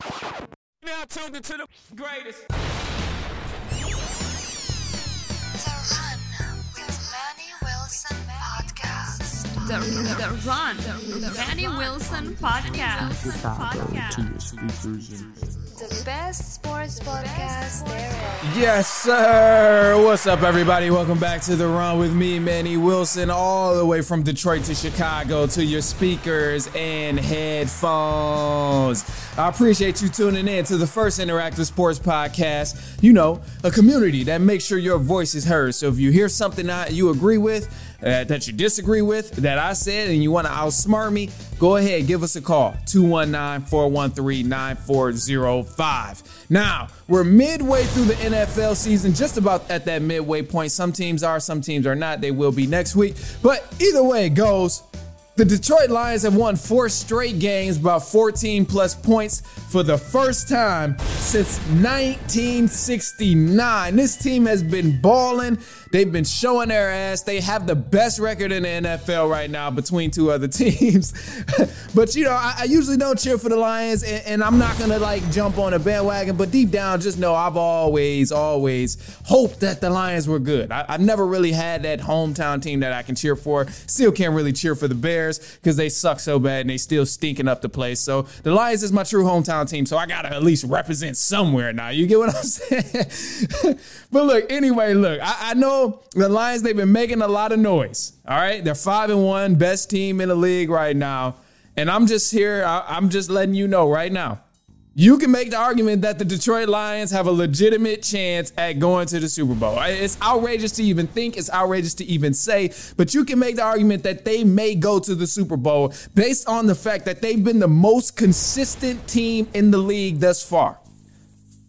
Now tuned into the greatest. The Run with Manny Wilson podcast. The Run, the Manny Wilson podcast. The best sports podcast there is. Yes, sir. What's up, everybody? Welcome back to The Run with me, Manny Wilson, all the way from Detroit to Chicago to your speakers and headphones. I appreciate you tuning in to the first interactive sports podcast. You know, a community that makes sure your voice is heard. So if you hear something that you agree with, that you disagree with, that I said, and you want to outsmart me, go ahead, give us a call, 219-413-9405. Now, we're midway through the NFL season, just about at that midway point. Some teams are, some teams are not. They will be next week. But either way it goes, the Detroit Lions have won 4 straight games, about 14-plus points for the first time since 1969. This team has been balling. They've been showing their ass. They have the best record in the NFL right now between 2 other teams. But, you know, I usually don't cheer for the Lions, and I'm not going to, jump on a bandwagon. But deep down, just know I've always hoped that the Lions were good. I've never really had that hometown team that I can cheer for. Still can't really cheer for the Bears because they suck so bad and they still stinking up the place. So the Lions is my true hometown team, so I got to at least represent somewhere now. You get what I'm saying? But look, anyway, I know the Lions, they've been making a lot of noise. All right. They're 5-1, best team in the league right now. And I'm just here. I'm just letting you know right now. You can make the argument that the Detroit Lions have a legitimate chance at going to the Super Bowl. It's outrageous to even think. It's outrageous to even say. But you can make the argument that they may go to the Super Bowl based on the fact that they've been the most consistent team in the league thus far.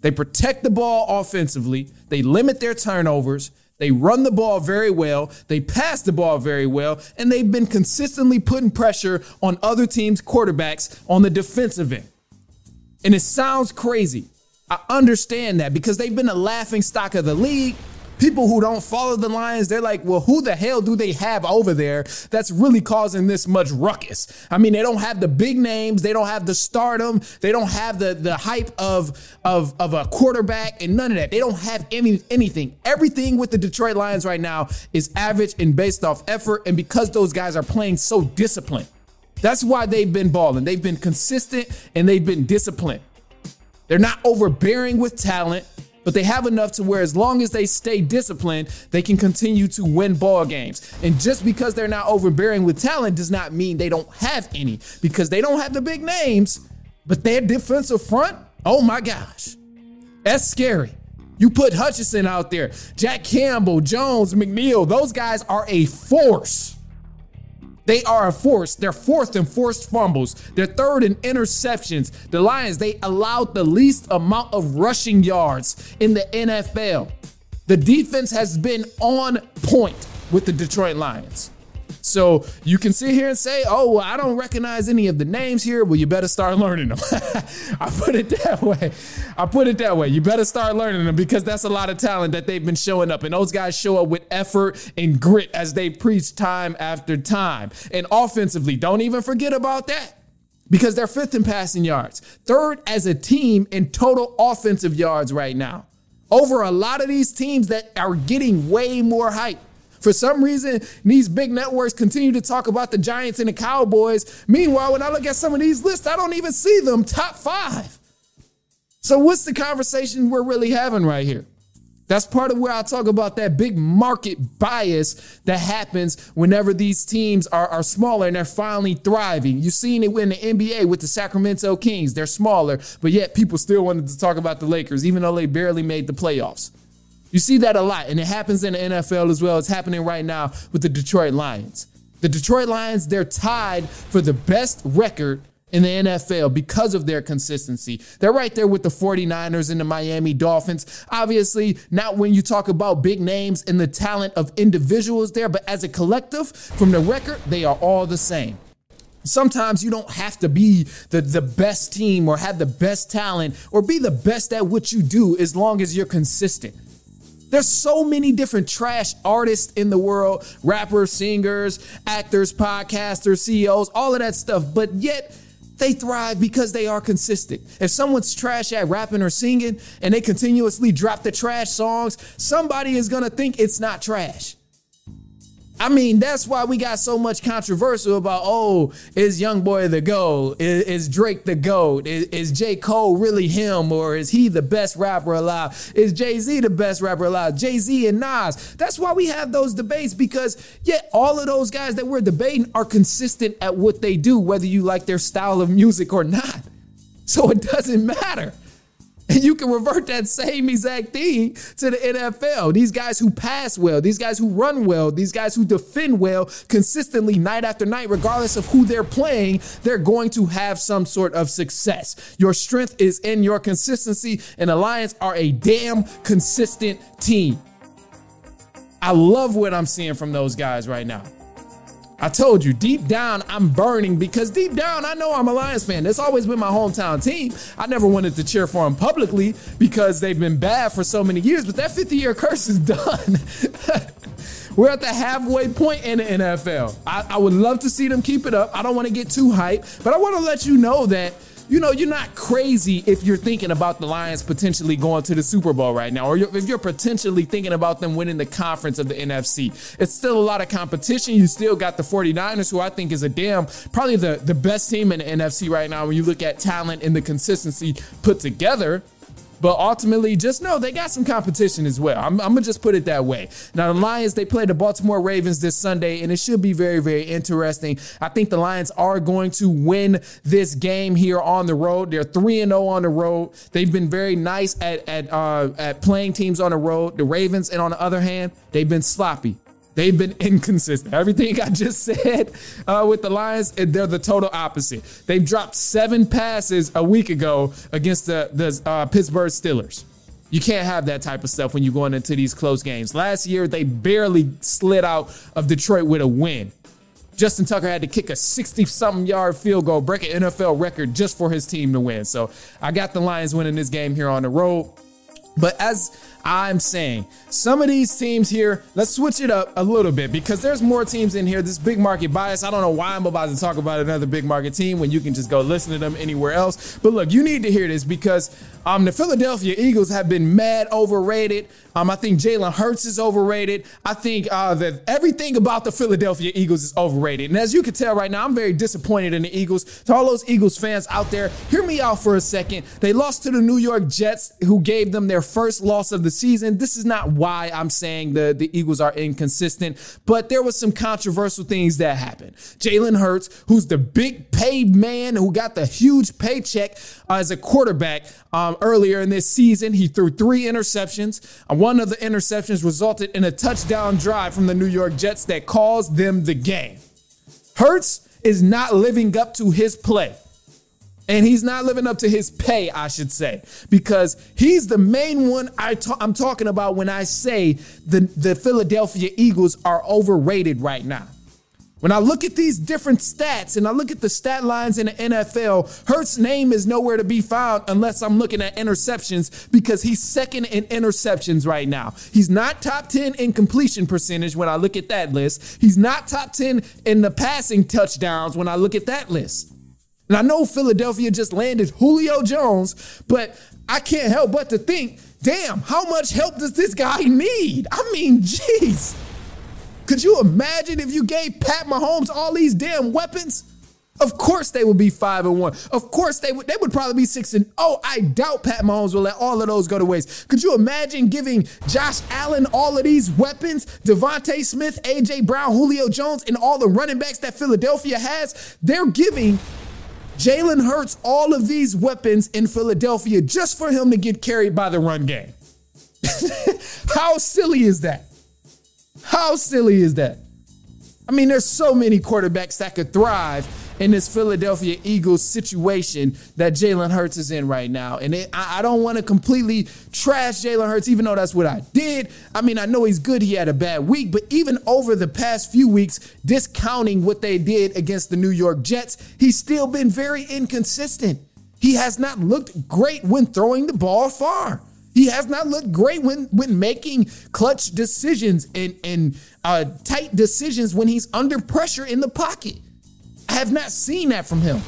They protect the ball offensively. They limit their turnovers. They run the ball very well. They pass the ball very well. And they've been consistently putting pressure on other teams' quarterbacks on the defensive end. And it sounds crazy. I understand that because they've been a laughing stock of the league. People who don't follow the Lions, they're like, well, who the hell do they have over there that's really causing this much ruckus? I mean, they don't have the big names. They don't have the stardom. They don't have the hype of a quarterback and none of that. They don't have anything. Everything with the Detroit Lions right now is average and based off effort. And because those guys are playing so disciplined, that's why they've been balling. They've been consistent and they've been disciplined. They're not overbearing with talent, but they have enough to where as long as they stay disciplined, they can continue to win ball games. And just because they're not overbearing with talent does not mean they don't have any, because they don't have the big names, but their defensive front, oh my gosh, that's scary. You put Hutchinson out there, Jack Campbell, Jones, McNeil, those guys are a force. They are a force. They're 4th in forced fumbles. They're 3rd in interceptions. The Lions, they allowed the least amount of rushing yards in the NFL. The defense has been on point with the Detroit Lions. So you can sit here and say, oh, well, I don't recognize any of the names here. Well, you better start learning them. I put it that way. You better start learning them because that's a lot of talent that they've been showing up. And those guys show up with effort and grit as they preach time after time. And offensively, don't even forget about that because they're 5th in passing yards, 3rd as a team in total offensive yards right now. Over a lot of these teams that are getting way more hype. For some reason, these big networks continue to talk about the Giants and the Cowboys. Meanwhile, when I look at some of these lists, I don't even see them top 5. So what's the conversation we're really having right here? That's part of where I talk about that big market bias that happens whenever these teams are smaller and they're finally thriving. You've seen it in the NBA with the Sacramento Kings. They're smaller, but yet people still wanted to talk about the Lakers, even though they barely made the playoffs. You see that a lot, and it happens in the NFL as well. It's happening right now with the Detroit Lions. The Detroit Lions, they're tied for the best record in the NFL because of their consistency. They're right there with the 49ers and the Miami Dolphins. Obviously, not when you talk about big names and the talent of individuals there, but as a collective, from the record, they are all the same. Sometimes you don't have to be the best team or have the best talent or be the best at what you do as long as you're consistent. There's so many different trash artists in the world, rappers, singers, actors, podcasters, CEOs, all of that stuff. But yet They thrive because they are consistent. If someone's trash at rapping or singing and they continuously drop the trash songs, somebody is going to think it's not trash. I mean, that's why we got so much controversial about, oh, is YoungBoy the GOAT? Is Drake the GOAT? Is J. Cole really him? Or is he the best rapper alive? Is Jay-Z the best rapper alive? Jay-Z and Nas. That's why we have those debates, because, yeah, all of those guys that we're debating are consistent at what they do, whether you like their style of music or not. So it doesn't matter. And you can revert that same exact thing to the NFL. These guys who pass well, these guys who run well, these guys who defend well consistently night after night, regardless of who they're playing, they're going to have some sort of success. Your strength is in your consistency, and the Lions are a damn consistent team. I love what I'm seeing from those guys right now. I told you, deep down, I'm burning, because deep down, I know I'm a Lions fan. That's always been my hometown team. I never wanted to cheer for them publicly because they've been bad for so many years, but that 50-year curse is done. We're at the halfway point in the NFL. I would love to see them keep it up. I don't want to get too hyped, but I want to let you know that, you know, you're not crazy if you're thinking about the Lions potentially going to the Super Bowl right now, or if you're potentially thinking about them winning the conference of the NFC. It's still a lot of competition. You still got the 49ers, who I think is probably the best team in the NFC right now when you look at talent and the consistency put together. But ultimately, just know they got some competition as well. I'm going to just put it that way. Now, the Lions, they play the Baltimore Ravens this Sunday, and it should be very, very interesting. I think the Lions are going to win this game here on the road. They're 3-0 on the road. They've been very nice at playing teams on the road. The Ravens, and on the other hand, they've been sloppy. They've been inconsistent. Everything I just said with the Lions, they're the total opposite. They've dropped 7 passes a week ago against the Pittsburgh Steelers. You can't have that type of stuff when you're going into these close games. Last year, they barely slid out of Detroit with a win. Justin Tucker had to kick a 60-something yard field goal, break an NFL record just for his team to win. So I got the Lions winning this game here on the road. But as I'm saying, some of these teams here, let's switch it up a little bit, because there's more teams in here. This big market bias, I don't know why I'm about to talk about another big market team when you can just go listen to them anywhere else. But look, you need to hear this, because the Philadelphia Eagles have been mad overrated. I think Jalen Hurts is overrated. I think that everything about the Philadelphia Eagles is overrated. And as you can tell right now, I'm very disappointed in the Eagles. To all those Eagles fans out there, hear me out for a second. They lost to the New York Jets, who gave them their first loss of the season. This is not why I'm saying the Eagles are inconsistent, but there was some controversial things that happened. Jalen Hurts, who's the big paid man who got the huge paycheck as a quarterback earlier in this season, he threw 3 interceptions. One of the interceptions resulted in a touchdown drive from the New York Jets that caused them the game. Hurts is not living up to his play. And he's not living up to his pay, I should say, because he's the main one I'm talking about when I say the Philadelphia Eagles are overrated right now. When I look at these different stats and I look at the stat lines in the NFL, Hurts' name is nowhere to be found unless I'm looking at interceptions, because he's second in interceptions right now. He's not top 10 in completion percentage when I look at that list. He's not top 10 in the passing touchdowns when I look at that list. And I know Philadelphia just landed Julio Jones, but I can't help but to think, damn, how much help does this guy need? I mean, jeez. Could you imagine if you gave Pat Mahomes all these damn weapons? Of course they would be 5-1. Of course they would probably be 6-0. I doubt Pat Mahomes will let all of those go to waste. Could you imagine giving Josh Allen all of these weapons? Devontae Smith, AJ Brown, Julio Jones, and all the running backs that Philadelphia has? They're giving Jalen Hurts all of these weapons in Philadelphia just for him to get carried by the run game. How silly is that? How silly is that? I mean, there's so many quarterbacks that could thrive in this Philadelphia Eagles situation that Jalen Hurts is in right now. And I don't want to completely trash Jalen Hurts, even though that's what I did. I mean, I know he's good. He had a bad week. But even over the past few weeks, discounting what they did against the New York Jets, he's still been very inconsistent. He has not looked great when throwing the ball far. He has not looked great when making clutch decisions and tight decisions when he's under pressure in the pocket. I have not seen that from him.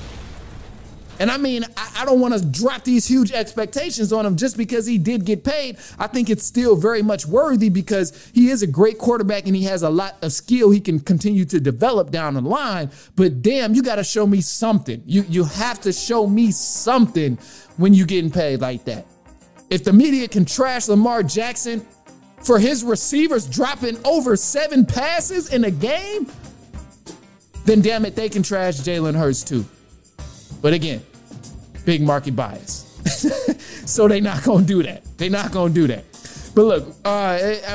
And I mean, I don't want to drop these huge expectations on him just because he did get paid. I think it's still very much worthy because he is a great quarterback and he has a lot of skill he can continue to develop down the line. But damn, you got to show me something. You have to show me something when you're getting paid like that. If the media can trash Lamar Jackson for his receivers dropping over 7 passes in a game, then damn it, they can trash Jalen Hurts too. But again, big market bias. So they're not going to do that. They're not going to do that. But look,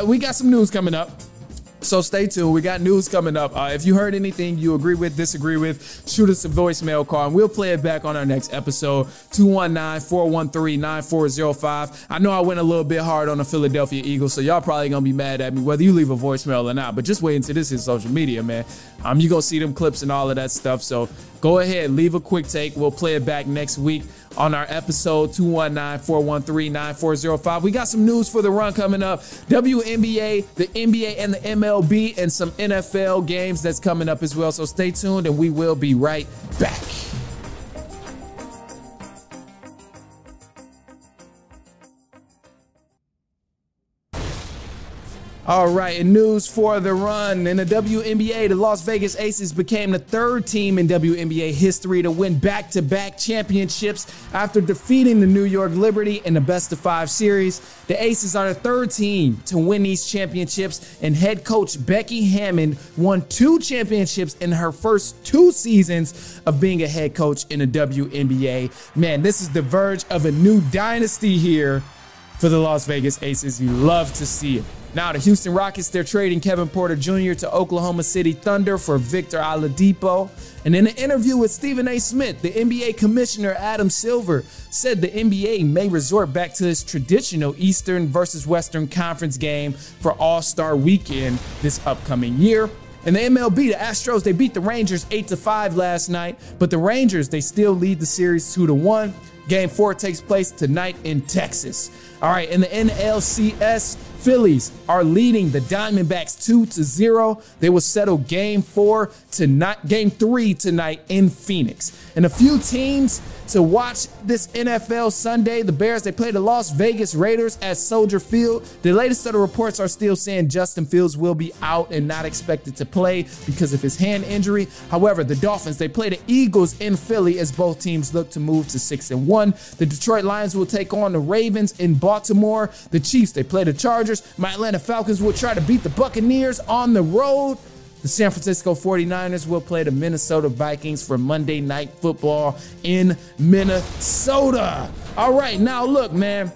we got some news coming up. So stay tuned. We got news coming up. If you heard anything you agree with, disagree with, shoot us a voicemail call and we'll play it back on our next episode. 219-413-9405. I know I went a little bit hard on the Philadelphia Eagles, so y'all probably going to be mad at me whether you leave a voicemail or not. But just wait until this is social media, man. You're going to see them clips and all of that stuff. So go ahead, leave a quick take. We'll play it back next week on our episode 219-413-9405. We got some news for the run coming up. WNBA, the NBA, and the MLB, and some NFL games that's coming up as well. So stay tuned and we will be right back. All right, in news for the run. In the WNBA, the Las Vegas Aces became the 3rd team in WNBA history to win back-to-back championships after defeating the New York Liberty in the best-of-5 series. The Aces are the 3rd team to win these championships, and head coach Becky Hammon won 2 championships in her first 2 seasons of being a head coach in the WNBA. Man, this is the verge of a new dynasty here for the Las Vegas Aces. You love to see it. Now, the Houston Rockets, they're trading Kevin Porter Jr. to Oklahoma City Thunder for Victor Oladipo. And in an interview with Stephen A. Smith, the NBA Commissioner Adam Silver said the NBA may resort back to its traditional Eastern versus Western Conference game for All-Star Weekend this upcoming year. In the MLB, the Astros, they beat the Rangers 8-5 last night, but the Rangers, they still lead the series 2-1. Game 4 takes place tonight in Texas. All right, in the NLCS, Phillies are leading the Diamondbacks 2-0. They will settle Game 3 tonight in Phoenix. And a few teams to watch this NFL Sunday. The Bears, they play the Las Vegas Raiders at Soldier Field. The latest of the reports are still saying Justin Fields will be out and not expected to play because of his hand injury. However, the Dolphins, they play the Eagles in Philly as both teams look to move to 6-1. The Detroit Lions will take on the Ravens in Baltimore. The Chiefs, they play the Chargers. My Atlanta Falcons will try to beat the Buccaneers on the road. The San Francisco 49ers will play the Minnesota Vikings for Monday Night Football in Minnesota. All right, now look, man.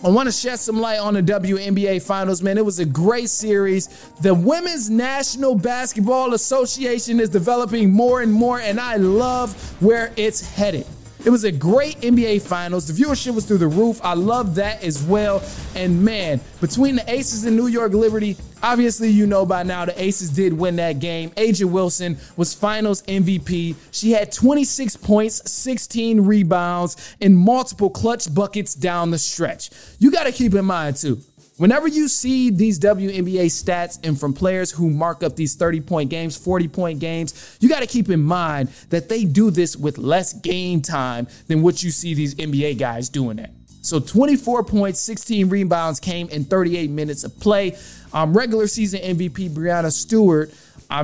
I want to shed some light on the WNBA Finals, man. It was a great series. The Women's National Basketball Association is developing more and more, and I love where it's headed. It was a great NBA Finals. The viewership was through the roof. I love that as well. And man, between the Aces and New York Liberty, obviously you know by now the Aces did win that game. A'ja Wilson was Finals MVP. She had 26 points, 16 rebounds, and multiple clutch buckets down the stretch. You got to keep in mind too, whenever you see these WNBA stats and from players who mark up these 30-point games, 40-point games, you got to keep in mind that they do this with less game time than what you see these NBA guys doing it. So 24 points, 16 rebounds came in 38 minutes of play. Regular season MVP Breanna Stewart,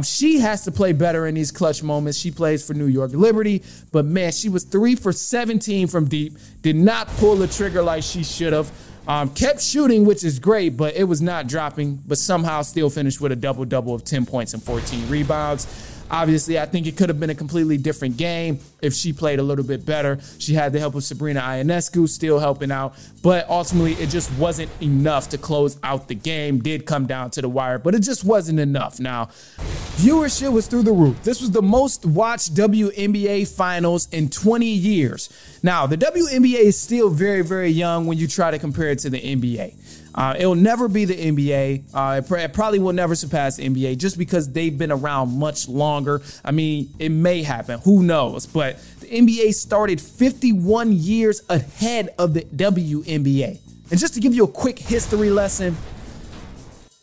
she has to play better in these clutch moments. She plays for New York Liberty, but man, she was 3 for 17 from deep, did not pull the trigger like she should have. Kept shooting, which is great, but it was not dropping, but somehow still finished with a double-double of 10 points and 14 rebounds. Obviously, I think it could have been a completely different game if she played a little bit better. She had the help of Sabrina Ionescu still helping out, but ultimately it just wasn't enough to close out the game. Did come down to the wire, but it just wasn't enough. Now, viewership was through the roof. This was the most watched WNBA Finals in 20 years. Now, the WNBA is still very, very young when you try to compare it to the NBA. It'll never be the NBA. It probably will never surpass the NBA just because they've been around much longer. I mean, it may happen. Who knows? But the NBA started 51 years ahead of the WNBA. And just to give you a quick history lesson,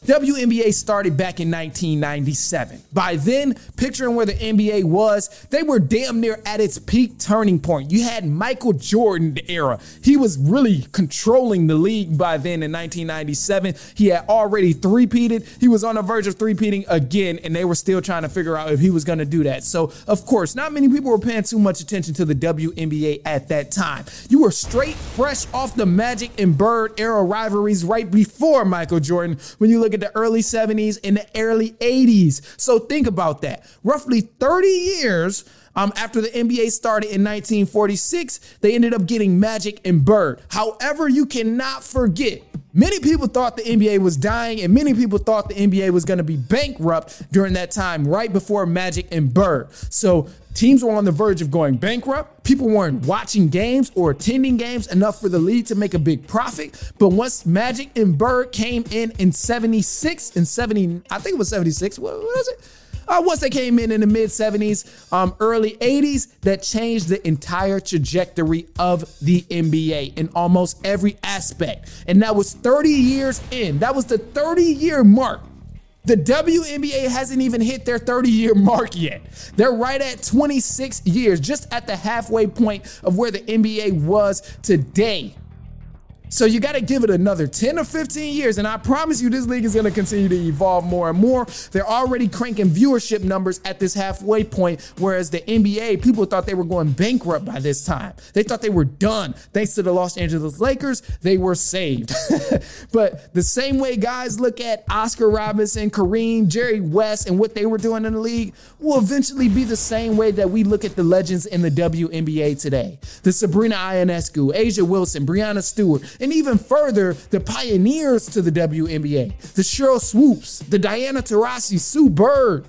WNBA started back in 1997. By then, picturing where the NBA was, they were damn near at its peak turning point. You had Michael Jordan era. He was really controlling the league by then in 1997. He had already three-peated. He was on the verge of three-peating again, and they were still trying to figure out if he was going to do that. So, of course, not many people were paying too much attention to the WNBA at that time. You were straight fresh off the Magic and Bird era rivalries right before Michael Jordan when you look at the early 70s and the early 80s. So think about that. Roughly 30 years after the NBA started in 1946, they ended up getting Magic and Bird. However, you cannot forget, many people thought the NBA was dying and many people thought the NBA was going to be bankrupt during that time right before Magic and Bird. So teams were on the verge of going bankrupt. People weren't watching games or attending games enough for the league to make a big profit. But once Magic and Bird came in 76 and 70, I think it was 76. What is it? Once they came in the mid 70s, early 80s, that changed the entire trajectory of the NBA in almost every aspect. And that was 30 years in. That was the 30-year mark. The WNBA hasn't even hit their 30-year mark yet. They're right at 26 years, just at the halfway point of where the NBA was today. So you got to give it another 10 or 15 years, and I promise you this league is going to continue to evolve more and more. They're already cranking viewership numbers at this halfway point, whereas the NBA, people thought they were going bankrupt by this time. They thought they were done. Thanks to the Los Angeles Lakers, they were saved. But the same way guys look at Oscar Robinson, Kareem, Jerry West, and what they were doing in the league will eventually be the same way that we look at the legends in the WNBA today. The Sabrina Ionescu, Asia Wilson, Breanna Stewart, and even further, the pioneers to the WNBA, the Sheryl Swoops, the Diana Taurasi, Sue Bird.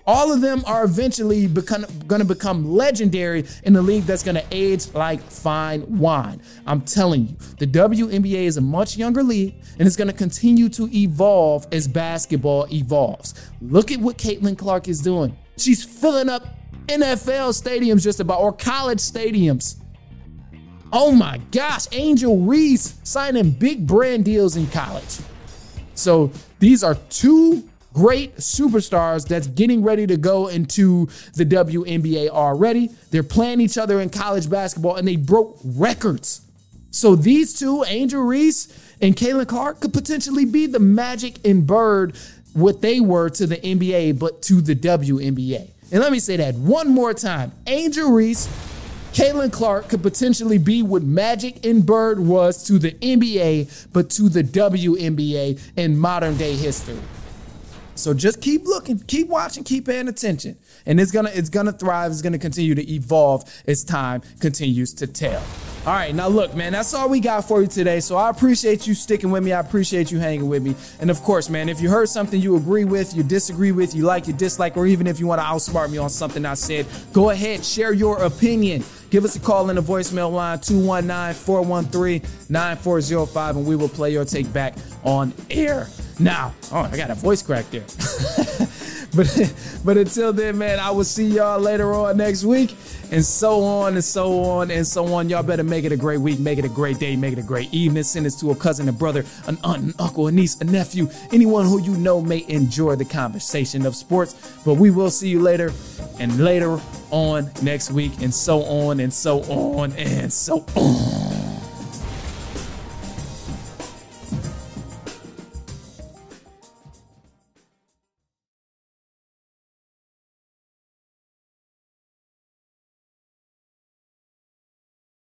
All of them are eventually going to become legendary in the league that's going to age like fine wine. I'm telling you, the WNBA is a much younger league, and it's going to continue to evolve as basketball evolves. Look at what Caitlin Clark is doing. She's filling up NFL stadiums just about, or college stadiums. Oh my gosh, Angel Reese signing big brand deals in college. So these are two great superstars that's getting ready to go into the WNBA already. They're playing each other in college basketball and they broke records. So these two, Angel Reese and Caitlin Clark, could potentially be the Magic and Bird, what they were to the NBA, but to the WNBA. And let me say that one more time. Angel Reese, Caitlin Clark could potentially be what Magic and Bird was to the NBA, but to the WNBA in modern day history. So just keep looking, keep watching, keep paying attention. And it's gonna thrive, it's gonna continue to evolve as time continues to tell. All right, now look, man, that's all we got for you today. So I appreciate you sticking with me. I appreciate you hanging with me. And of course, man, if you heard something you agree with, you disagree with, you like, you dislike, or even if you want to outsmart me on something I said, go ahead, share your opinion. Give us a call in the voicemail line, 219-413-9405, and we will play your take back on air. Now, I got a voice crack there. But until then, man, I will see y'all later on next week, and so on and so on and so on. Y'all better make it a great week, make it a great day, make it a great evening. Send this to a cousin, a brother, an aunt, an uncle, a niece, a nephew, anyone who you know may enjoy the conversation of sports. But we will see you later and later on next week, and so on and so on and so on.